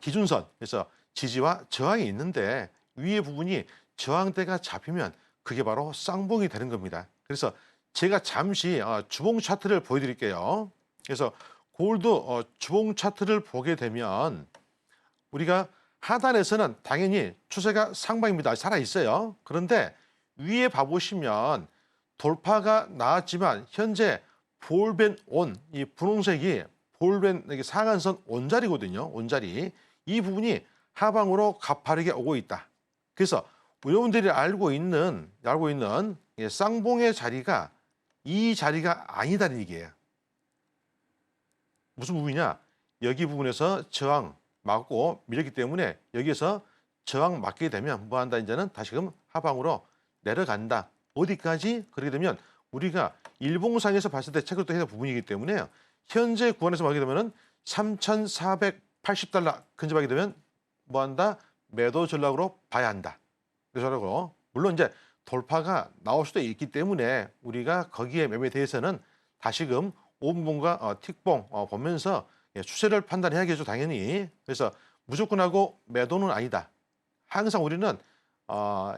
기준선, 그래서 지지와 저항이 있는데 위에 부분이 저항대가 잡히면 그게 바로 쌍봉이 되는 겁니다. 그래서 제가 잠시 주봉 차트를 보여드릴게요. 그래서 골드 주봉 차트를 보게 되면 우리가 하단에서는 당연히 추세가 상방입니다. 살아있어요. 그런데 위에 봐보시면 돌파가 나왔지만 현재 볼벤 온, 이 분홍색이 볼벤 상한선 온자리거든요. 온자리. 이 부분이 하방으로 가파르게 오고 있다. 그래서 여러분들이 알고 있는 쌍봉의 자리가 이 자리가 아니다는 얘기예요. 무슨 부분이냐? 여기 부분에서 저항 맞고 밀렸기 때문에 여기에서 저항 맞게 되면 뭐 한다? 이제는 다시금 하방으로 내려간다. 어디까지? 그렇게 되면 우리가 일봉상에서 봤을 때 체크를 또 해야 될 부분이기 때문에 현재 구간에서 하게 되면은 3,480달러 근접하게 되면 뭐 한다? 매도 전략으로 봐야 한다. 그래서 물론 이제 돌파가 나올 수도 있기 때문에 우리가 거기에 매매에 대해서는 다시금 5분봉과 틱봉 보면서 추세를 판단해야겠죠, 당연히. 그래서 무조건 하고 매도는 아니다. 항상 우리는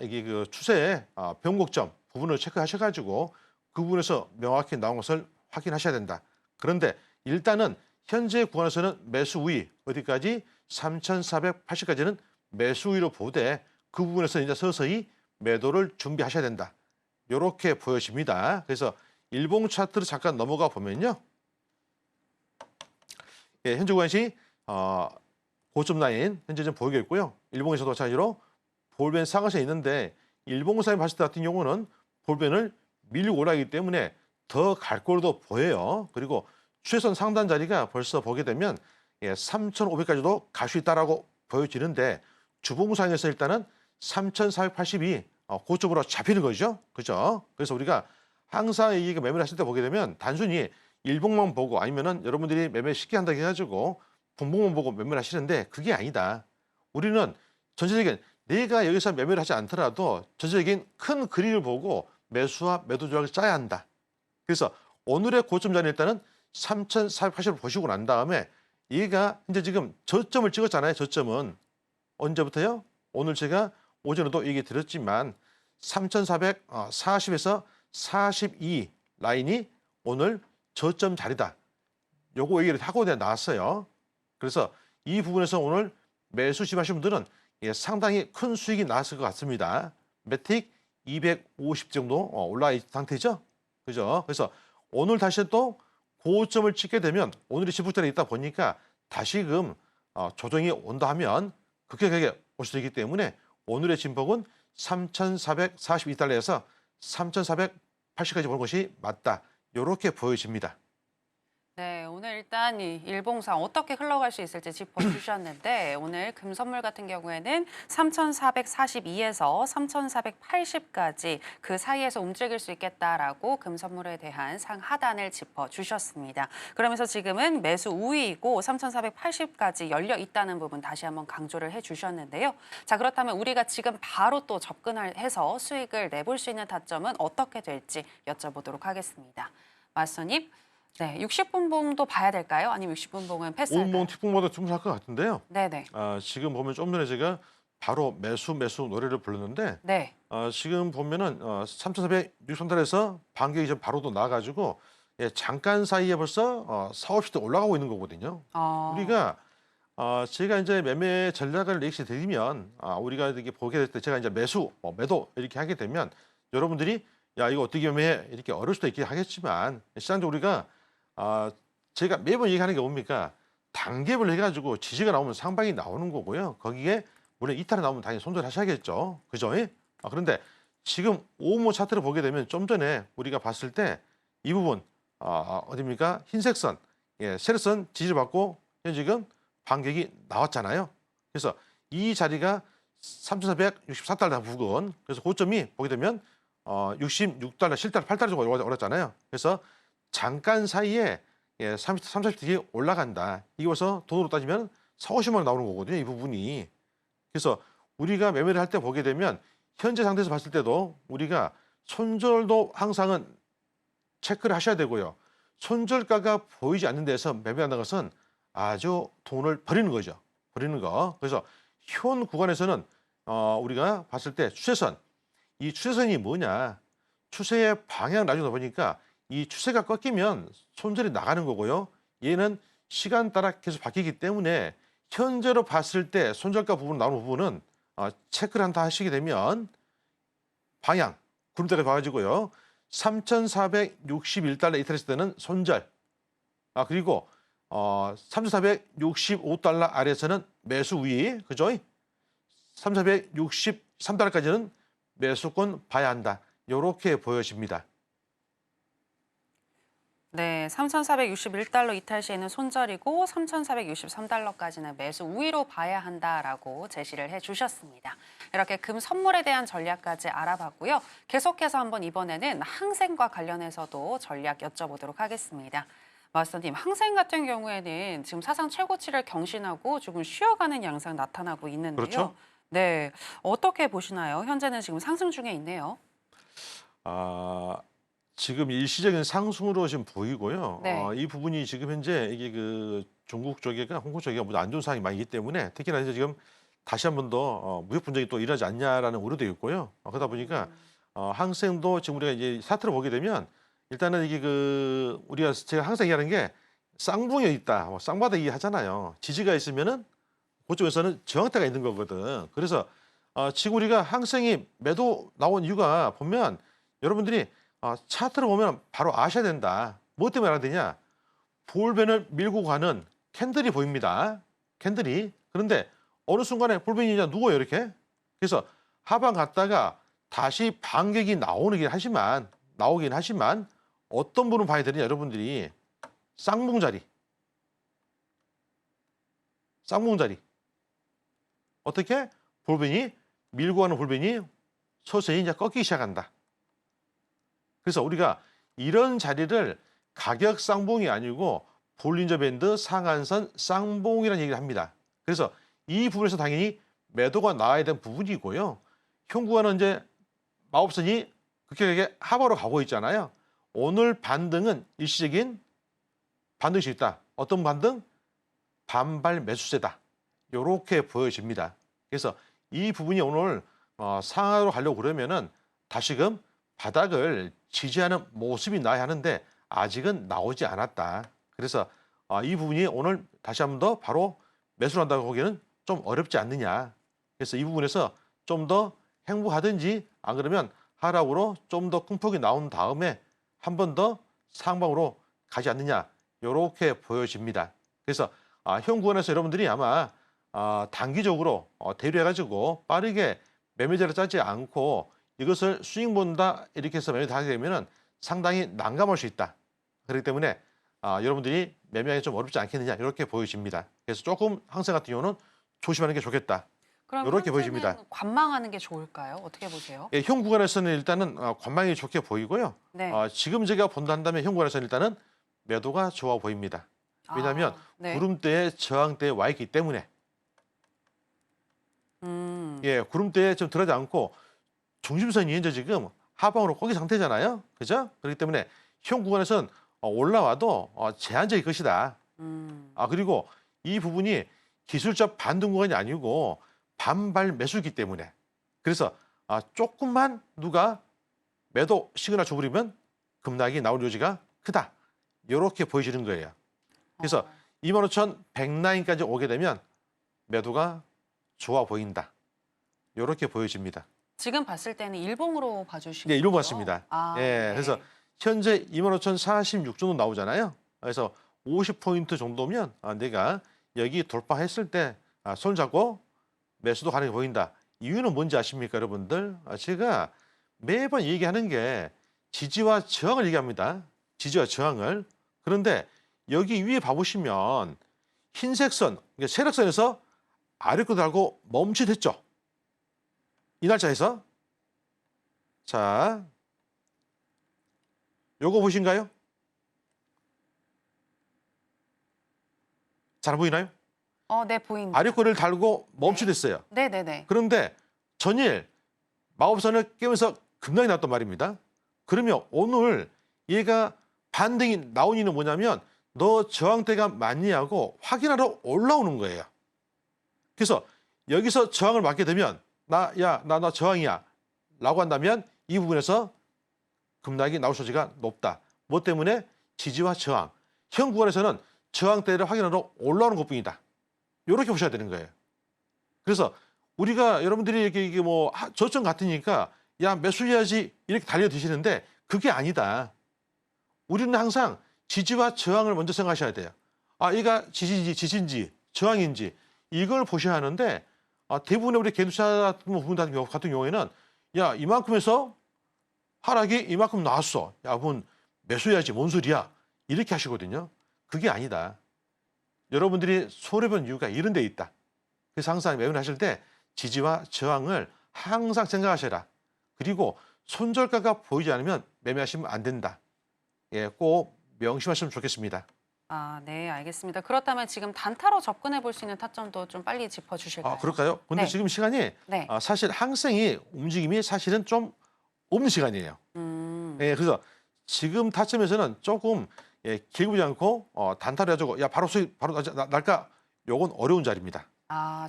이게 그 추세의 변곡점 부분을 체크하셔가지고 그 부분에서 명확히 나온 것을 확인하셔야 된다. 그런데 일단은 현재 구간에서는 매수 우위 어디까지 3,480까지는 매수 우위로 보되 그 부분에서 이제 서서히 매도를 준비하셔야 된다. 이렇게 보여집니다. 그래서 일봉 차트를 잠깐 넘어가 보면요. 예, 현재 구간시 고점 라인 현재 좀 보이겠고요. 일봉에서도 마찬가지로 볼벤 상한선이 있는데 일봉사에 봤을 때 같은 경우는 볼벤을 밀고 올라가기 때문에 더 갈 걸로 보여요. 그리고 최선 상단 자리가 벌써 보게 되면 3,500까지도 갈 수 있다라고 보여지는데 주봉상에서 일단은 3,482 고점으로 잡히는 거죠. 그죠? 그래서 우리가 항상 이게 매매를 하실 때 보게 되면 단순히 일봉만 보고 아니면은 여러분들이 매매 쉽게 한다고 해가지고 분봉만 보고 매매를 하시는데 그게 아니다. 우리는 전체적인 내가 여기서 매매를 하지 않더라도 전체적인 큰 그림을 보고 매수와 매도 조작을 짜야 한다. 그래서 오늘의 고점 자리 일단은 3,480을 보시고 난 다음에 얘가 이제 지금 저점을 찍었잖아요. 저점은 언제부터요? 오늘 제가 오전에도 얘기 드렸지만 3,440에서 42 라인이 오늘 저점 자리다. 요거 얘기를 하고 나왔어요. 그래서 이 부분에서 오늘 매수 집하신 분들은 상당히 큰 수익이 나왔을 것 같습니다. 매틱 250 정도 올라와 있는 상태죠. 그죠? 그래서 오늘 다시 또 고점을 찍게 되면 오늘이 지붕자리에 있다 보니까 다시금 조정이 온다 하면 급격하게 올 수도 있기 때문에 오늘의 진폭은 3,442달러에서 3,480까지 보는 것이 맞다. 이렇게 보여집니다. 네, 오늘 일단 이 일봉상 어떻게 흘러갈 수 있을지 짚어주셨는데 오늘 금 선물 같은 경우에는 3,442에서 3,480까지 그 사이에서 움직일 수 있겠다라고 금 선물에 대한 상하단을 짚어주셨습니다. 그러면서 지금은 매수 우위이고 3,480까지 열려 있다는 부분 다시 한번 강조를 해주셨는데요. 자, 그렇다면 우리가 지금 바로 또 접근해서 수익을 내볼 수 있는 타점은 어떻게 될지 여쭤보도록 하겠습니다. 마스터님. 네, 60분 봉도 봐야 될까요? 아니면 60분 봉은 패스할까요? 5분봉, 틱봉보다 좀 살 것 같은데요. 네네. 지금 보면 좀 전에 제가 바로 매수 노래를 불렀는데 네. 지금 보면은 3,463달러에서 반격이 좀 바로 또 나가지고 잠깐 사이에 벌써 4,50도 올라가고 있는 거거든요. 우리가 제가 이제 매매 전략을 얘기 드리면 우리가 이렇게 보게 될 때 제가 이제 매수, 매도 이렇게 하게 되면 여러분들이 야 이거 어떻게 매매해 이렇게 어려울 수도 있긴 하겠지만 시장적으로 우리가 제가 매번 얘기하는 게 뭡니까? 단계별로 해가지고 지지가 나오면 상방이 나오는 거고요. 거기에 물론 이탈이 나오면 당연히 손절하셔야겠죠. 그죠? 그런데 지금 오모 차트를 보게 되면 좀 전에 우리가 봤을 때 이 부분 어디입니까? 흰색 선, 세력선 지지를 받고 지금 반격이 나왔잖아요. 그래서 이 자리가 3,464달러 부근. 그래서 고점이 보게 되면 66달러, 7달러, 8달러 정도 올랐잖아요. 그래서 잠깐 사이에 30틱이 올라간다. 이게 벌써 돈으로 따지면 4,50만 원 나오는 거거든요. 이 부분이. 그래서 우리가 매매를 할 때 보게 되면 현재 상태에서 봤을 때도 우리가 손절도 항상은 체크를 하셔야 되고요. 손절가가 보이지 않는 데서 매매한다는 것은 아주 돈을 버리는 거죠. 버리는 거. 그래서 현 구간에서는 우리가 봤을 때 추세선. 이 추세선이 뭐냐. 추세의 방향을 나중에 보니까 이 추세가 꺾이면 손절이 나가는 거고요. 얘는 시간 따라 계속 바뀌기 때문에 현재로 봤을 때 손절가 부분 나오는 부분은 체크를 한다 하시게 되면 방향, 구름대가 봐가지고요. 3,461달러 이탈했을 때는 손절. 그리고 3,465달러 아래에서는 매수 우위. 그죠? 3,463달러까지는 매수권 봐야 한다. 이렇게 보여집니다. 네, 3,461달러 이탈 시에는 손절이고 3,463달러까지는 매수 우위로 봐야 한다라고 제시를 해주셨습니다. 이렇게 금 선물에 대한 전략까지 알아봤고요. 계속해서 한번 이번에는 항생과 관련해서도 전략 여쭤보도록 하겠습니다. 마스터님, 항생 같은 경우에는 지금 사상 최고치를 경신하고 조금 쉬어가는 양상 나타나고 있는데요. 그렇죠. 네, 어떻게 보시나요? 현재는 지금 상승 중에 있네요. 지금 일시적인 상승으로 지금 보이고요. 네. 이 부분이 지금 현재 이게 그 중국 쪽이나 홍콩 쪽이 모두 안 좋은 상황이 많이 있기 때문에 특히나 이제 지금 다시 한 번 더 무역 분쟁이 또 일어나지 않냐라는 우려도 있고요. 그러다 보니까 항생도 지금 우리가 이제 사태를 보게 되면 일단은 이게 그 우리가 제가 항상 얘기하는 게 쌍붕이 있다, 쌍바닥 얘기하잖아요. 지지가 있으면은 그쪽에서는 저항대가 있는 거거든. 그래서 지금 우리가 항생이 매도 나온 이유가 보면 여러분들이 차트를 보면 바로 아셔야 된다. 뭐 때문에 알아야 되냐? 볼펜을 밀고 가는 캔들이 보입니다. 캔들이. 그런데 어느 순간에 볼펜이 그냥 누워요, 이렇게. 그래서 하방 갔다가 다시 반격이 나오긴 하지만 어떤 분은 봐야 되느냐, 여러분들이. 쌍봉자리. 어떻게? 볼펜이 밀고 가는 볼펜이 서서히 이제 꺾이기 시작한다. 그래서 우리가 이런 자리를 가격 쌍봉이 아니고 볼린저 밴드 상한선 쌍봉이라는 얘기를 합니다. 그래서 이 부분에서 당연히 매도가 나와야 되는 부분이고요. 현 구간은 이제 마법선이 급격하게 하방으로 가고 있잖아요. 오늘 반등은 일시적인 반등일 수 있다. 어떤 반등? 반발 매수세다. 이렇게 보여집니다. 그래서 이 부분이 오늘 상하로 가려고 그러면은 다시금 바닥을 지지하는 모습이 나야 하는데 아직은 나오지 않았다. 그래서 이 부분이 오늘 다시 한 번 더 바로 매수를 한다고 보기에는 좀 어렵지 않느냐. 그래서 이 부분에서 좀 더 행보하든지 안 그러면 하락으로 좀 더 큰 폭이 나온 다음에 한 번 더 상방으로 가지 않느냐. 이렇게 보여집니다. 그래서 현 구간에서 여러분들이 아마 단기적으로 대류해가지고 빠르게 매매자를 짜지 않고 이것을 스윙 본다 이렇게 해서 매매 하게 되면은 상당히 난감할 수 있다. 그렇기 때문에 여러분들이 매매하기 좀 어렵지 않겠느냐 이렇게 보여집니다. 그래서 조금 항상 같은 경우는 조심하는 게 좋겠다. 그럼 이렇게 현재는 보여집니다. 관망하는 게 좋을까요? 어떻게 보세요? 예, 현 구간에서는 일단은 관망이 좋게 보이고요. 네. 지금 제가 본다 한다면 현 구간에서는 일단은 매도가 좋아 보입니다. 왜냐하면 네. 구름대에 저항대에 와 있기 때문에 예, 구름대에 좀 들어가지 않고 중심선이 이제 지금 하방으로 꼬기 상태잖아요. 그죠? 그렇기 때문에 현 구간에서는 올라와도 제한적일 것이다. 그리고 이 부분이 기술적 반등 구간이 아니고 반발 매수이기 때문에 그래서 조금만 누가 매도 시그널 줘버리면 급락이 나올 여지가 크다. 이렇게 보여지는 거예요. 그래서 25,100라인까지 오게 되면 매도가 좋아 보인다. 이렇게 보여집니다. 지금 봤을 때는 일봉으로 봐주시고. 네, 일본 같습니다. 예, 네. 그래서 현재 25,046 정도 나오잖아요. 그래서 50포인트 정도면 내가 여기 돌파했을 때 손 잡고 매수도 가능해 보인다. 이유는 뭔지 아십니까, 여러분들? 제가 매번 얘기하는 게 지지와 저항을 얘기합니다. 지지와 저항을. 그런데 여기 위에 봐보시면 흰색 선, 그러니까 세력선에서 아래로 달고 멈칫했죠. 이 날짜에서. 자, 요거 보신가요? 잘 보이나요? 네, 보입니다. 아래 거를 달고 멈칫했어요. 네네네. 그런데 전일 마법선을 깨면서 급락이 났단 말입니다. 그러면 오늘 얘가 반등이 나온 이유는 뭐냐면 너 저항대가 맞냐고 확인하러 올라오는 거예요. 그래서 여기서 저항을 맞게 되면 나 저항이야 라고 한다면 이 부분에서 급락이 나올 소지가 높다. 뭐 때문에? 지지와 저항. 현 구간에서는 저항대를 확인하러 올라오는 것뿐이다. 이렇게 보셔야 되는 거예요. 그래서 우리가 여러분들이 이게 뭐 저점 같으니까 야 매수해야지 이렇게 달려드시는데 그게 아니다. 우리는 항상 지지와 저항을 먼저 생각하셔야 돼요. 얘가 지지인지 저항인지 이걸 보셔야 하는데 대부분의 우리 개인투자 부분 같은 경우에는 야 이만큼에서 하락이 이만큼 나왔어. 야 그건 매수해야지 뭔 소리야. 이렇게 하시거든요. 그게 아니다. 여러분들이 손해본 이유가 이런 데 있다. 그래서 항상 매매를 하실 때 지지와 저항을 항상 생각하셔라. 그리고 손절가가 보이지 않으면 매매하시면 안 된다. 예, 꼭 명심하시면 좋겠습니다. 네, 알겠습니다. 그렇다면 지금 단타로 접근해 볼 수 있는 타점도 좀 빨리 짚어주실까요? 그럴까요? 근데 네. 지금 시간이 네. 사실 항생이 움직임이 사실은 좀 없는 시간이에요. 예, 그래서 지금 타점에서는 조금 길게 보지 않고 단타로 해가지고 야 바로 수익 바로 날까? 요건 어려운 자리입니다.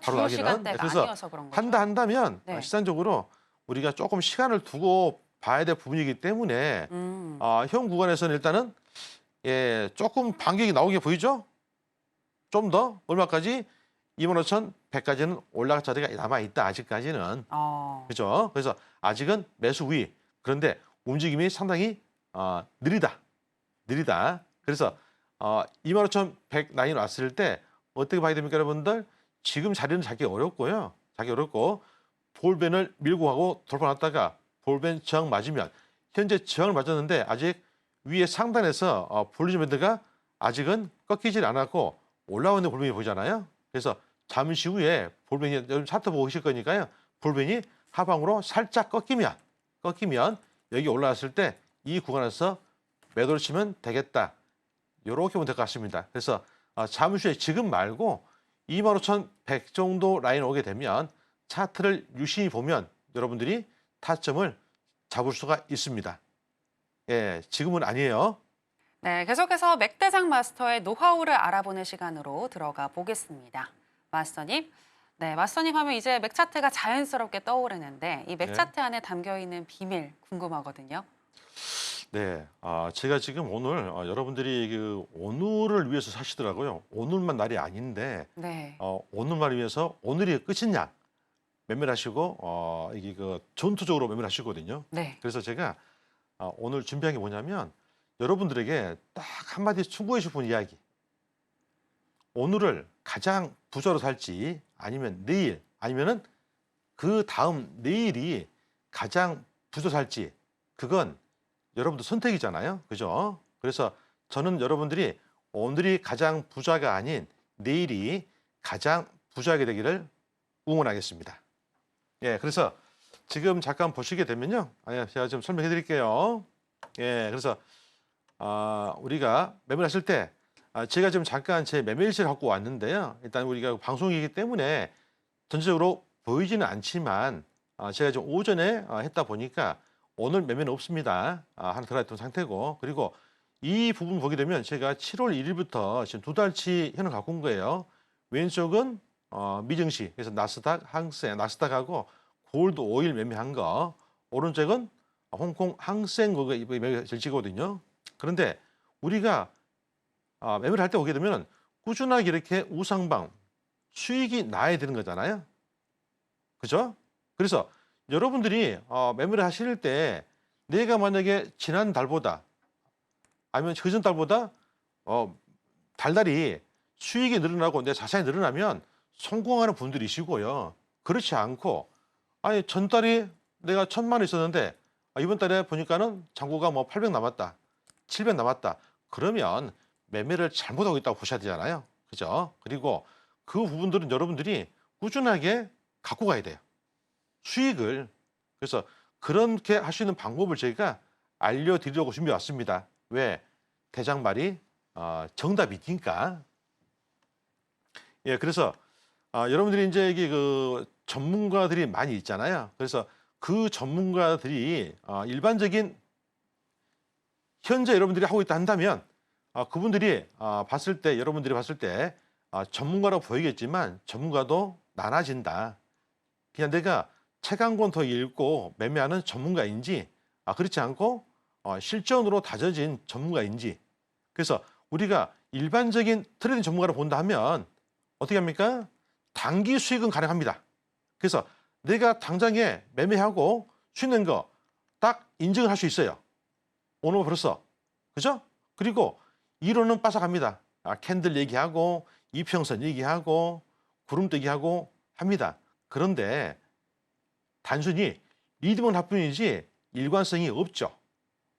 주요 나기는. 시간대가 그래서 아니어서 그런 거죠? 한다면 네. 시장적으로 우리가 조금 시간을 두고 봐야 될 부분이기 때문에 현 구간에서는 일단은 조금 반격이 나오게 보이죠? 좀 더 얼마까지? 25,100까지는 올라갈 자리가 남아있다. 아직까지는. 그죠? 그래서 아직은 매수 우위. 그런데 움직임이 상당히 느리다. 그래서 25,100 라인 왔을 때 어떻게 봐야 됩니까, 여러분들? 지금 자리는 자기 어렵고요. 볼벤을 밀고 가고 돌파 났다가 볼벤 저항 맞으면 현재 저항을 맞았는데 아직 위에 상단에서 볼리즘 밴드가 아직은 꺾이질 않았고 올라오는 볼벤이 보이잖아요. 그래서 잠시 후에 볼벤이 여러분 차트 보고 계실 거니까요. 볼벤이 하방으로 살짝 꺾이면 여기 올라왔을 때 이 구간에서 매도를 치면 되겠다. 이렇게 보면 될 것 같습니다. 그래서 잠시 후에 지금 말고 25,100 정도 라인 오게 되면 차트를 유심히 보면 여러분들이 타점을 잡을 수가 있습니다. 예, 지금은 아니에요. 네, 계속해서 맥대장 마스터의 노하우를 알아보는 시간으로 들어가 보겠습니다. 마스터님, 네, 마스터님 하면 이제 맥차트가 자연스럽게 떠오르는데 이 맥차트 안에 담겨 있는 비밀 궁금하거든요. 네, 제가 지금 오늘 여러분들이 오늘을 위해서 사시더라고요. 오늘만 날이 아닌데 네, 오늘만 위해서 오늘이 끝이냐 매매를 하시고 이게 전투적으로 매매를 하시거든요. 네, 그래서 제가 오늘 준비한 게 뭐냐면 여러분들에게 딱 한마디 충고해 싶은 이야기. 오늘을 가장 부자로 살지 아니면 내일 아니면은 그 다음 내일이 가장 부자 살지 그건 여러분들 선택이잖아요. 그죠? 그래서 저는 여러분들이 오늘이 가장 부자가 아닌 내일이 가장 부자가 되기를 응원하겠습니다. 예, 그래서 지금 잠깐 보시게 되면요. 제가 좀 설명해 드릴게요. 예, 그래서 우리가 매매를 하실 때 제가 지금 잠깐 제 매매일지를 갖고 왔는데요. 일단 우리가 방송이기 때문에 전체적으로 보이지는 않지만 제가 지금 오전에 했다 보니까 오늘 매매는 없습니다. 하나 들어있던 상태고 그리고 이 부분 보게 되면 제가 7월 1일부터 지금 2달치 현을 갖고 온 거예요. 왼쪽은 미증시 그래서 나스닥, 항생, 나스닥하고 골드 오일 매매한 거 오른쪽은 홍콩 항생 그거 매매 절치거든요. 그런데 우리가 매매를 할 때 오게 되면 꾸준하게 이렇게 우상방 수익이 나야 되는 거잖아요. 그죠? 그래서 여러분들이 매매를 하실 때 내가 만약에 지난 달보다 아니면 그전 달보다 달달이 수익이 늘어나고 내 자산이 늘어나면 성공하는 분들이시고요. 그렇지 않고 아니 전달이 내가 1,000만 원 있었는데 이번 달에 보니까는 잔고가 뭐 800 남았다. 700 남았다. 그러면 매매를 잘못하고 있다고 보셔야 되잖아요. 그죠? 그리고 그 부분들은 여러분들이 꾸준하게 갖고 가야 돼요. 수익을. 그래서 그렇게 할 수 있는 방법을 저희가 알려드리려고 준비해 왔습니다. 왜? 대장말이 정답이니까. 예, 그래서 여러분들이 이제 이게 전문가들이 많이 있잖아요. 그래서 그 전문가들이 일반적인 현재 여러분들이 하고 있다 한다면 그분들이 봤을 때 여러분들이 봤을 때 전문가라고 보이겠지만 전문가도 나눠진다. 그냥 내가 책 한 권 더 읽고 매매하는 전문가인지 그렇지 않고 실전으로 다져진 전문가인지 그래서 우리가 일반적인 트레이딩 전문가를 본다 하면 어떻게 합니까? 단기 수익은 가능합니다. 그래서 내가 당장에 매매하고 수익 낸 거 딱 인증을 할 수 있어요. 오늘 벌써. 그죠? 그리고 이론은 빠삭합니다. 캔들 얘기하고 이평선 얘기하고 구름대기 하고 합니다. 그런데 단순히 리듬은 나뿐이지 일관성이 없죠.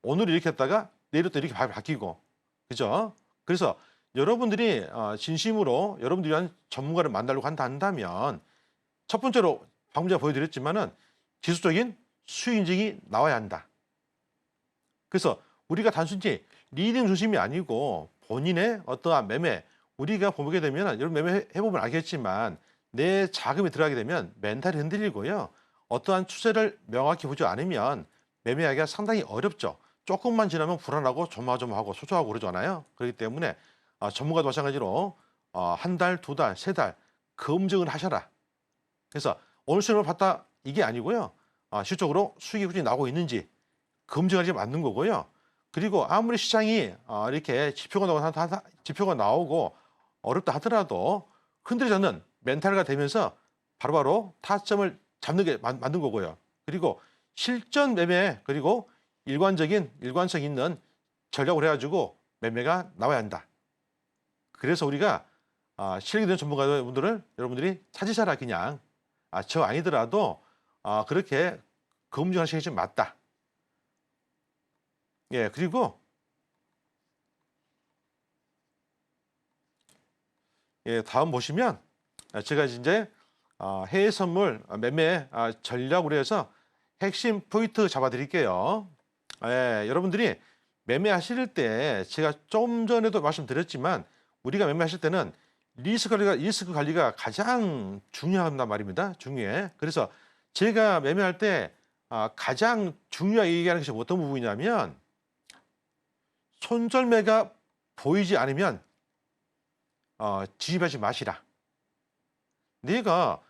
오늘 이렇게 했다가 내일 또 이렇게 바뀌고. 그죠? 그래서 여러분들이 진심으로 여러분들이 한 전문가를 만나려고 한다면 첫 번째로 방금 제가 보여드렸지만은 지수적인 수익 인증이 나와야 한다. 그래서 우리가 단순히 리딩 중심이 아니고 본인의 어떠한 매매 우리가 보게 되면 여러분 매매 해보면 알겠지만 내 자금이 들어가게 되면 멘탈이 흔들리고요. 어떠한 추세를 명확히 보지 않으면 매매하기가 상당히 어렵죠. 조금만 지나면 불안하고 조마조마하고 초조하고 그러잖아요. 그렇기 때문에 전문가도 마찬가지로 한 달, 두 달, 세 달 검증을 하셔라. 그래서 오늘 수익을 봤다 이게 아니고요. 실적으로 수익이 꾸준히 나오고 있는지 검증하지 맞는 거고요. 그리고 아무리 시장이 이렇게 지표가 나오고 어렵다 하더라도 흔들리지 않는 멘탈가 되면서 바로바로 타점을 잡는 게 맞는 거고요. 그리고 실전 매매 그리고 일관성 있는 전략을 해가지고 매매가 나와야 한다. 그래서 우리가 실력이 되는 전문가분들을 여러분들이 찾으셔라 그냥. 저 아니더라도 그렇게 검증하시는 게 좀 맞다. 예, 그리고 예, 다음 보시면 제가 이제 해외 선물 매매 전략으로 해서 핵심 포인트 잡아 드릴게요. 예, 여러분들이 매매하실 때 제가 좀 전에도 말씀드렸지만 우리가 매매하실 때는 리스크 관리가 가장 중요하단 말입니다. 중요해. 그래서 제가 매매할 때 가장 중요하게 얘기하는 것이 어떤 부분이냐면 손절매가 보이지 않으면 진입하지 마시라. 내가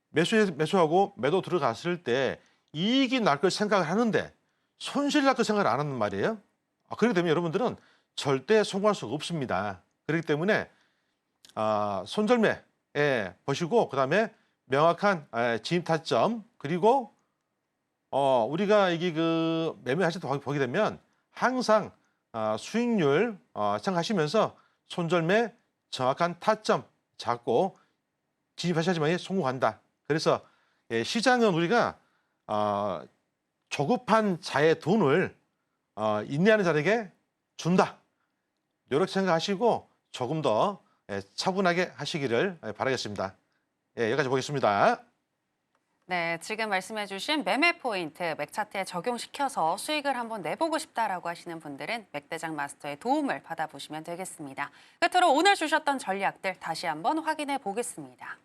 매수하고 매도 들어갔을 때 이익이 날 걸 생각을 하는데 손실이 날 걸 생각을 안 하는 말이에요. 그렇기 때문에 여러분들은 절대 성공할 수가 없습니다. 그렇기 때문에 손절매 보시고 그다음에 명확한 진입 타점 그리고 우리가 이게 그 매매하실 때 보게 되면 항상 수익률 생각하시면서 손절매 정확한 타점 잡고 진입하셔야지만 성공한다. 그래서 시장은 우리가 조급한 자의 돈을 인내하는 자에게 준다. 이렇게 생각하시고 조금 더 차분하게 하시기를 바라겠습니다. 여기까지 보겠습니다. 네, 지금 말씀해주신 매매 포인트 맥차트에 적용시켜서 수익을 한번 내보고 싶다라고 하시는 분들은 맥대장 마스터의 도움을 받아보시면 되겠습니다. 끝으로 오늘 주셨던 전략들 다시 한번 확인해 보겠습니다.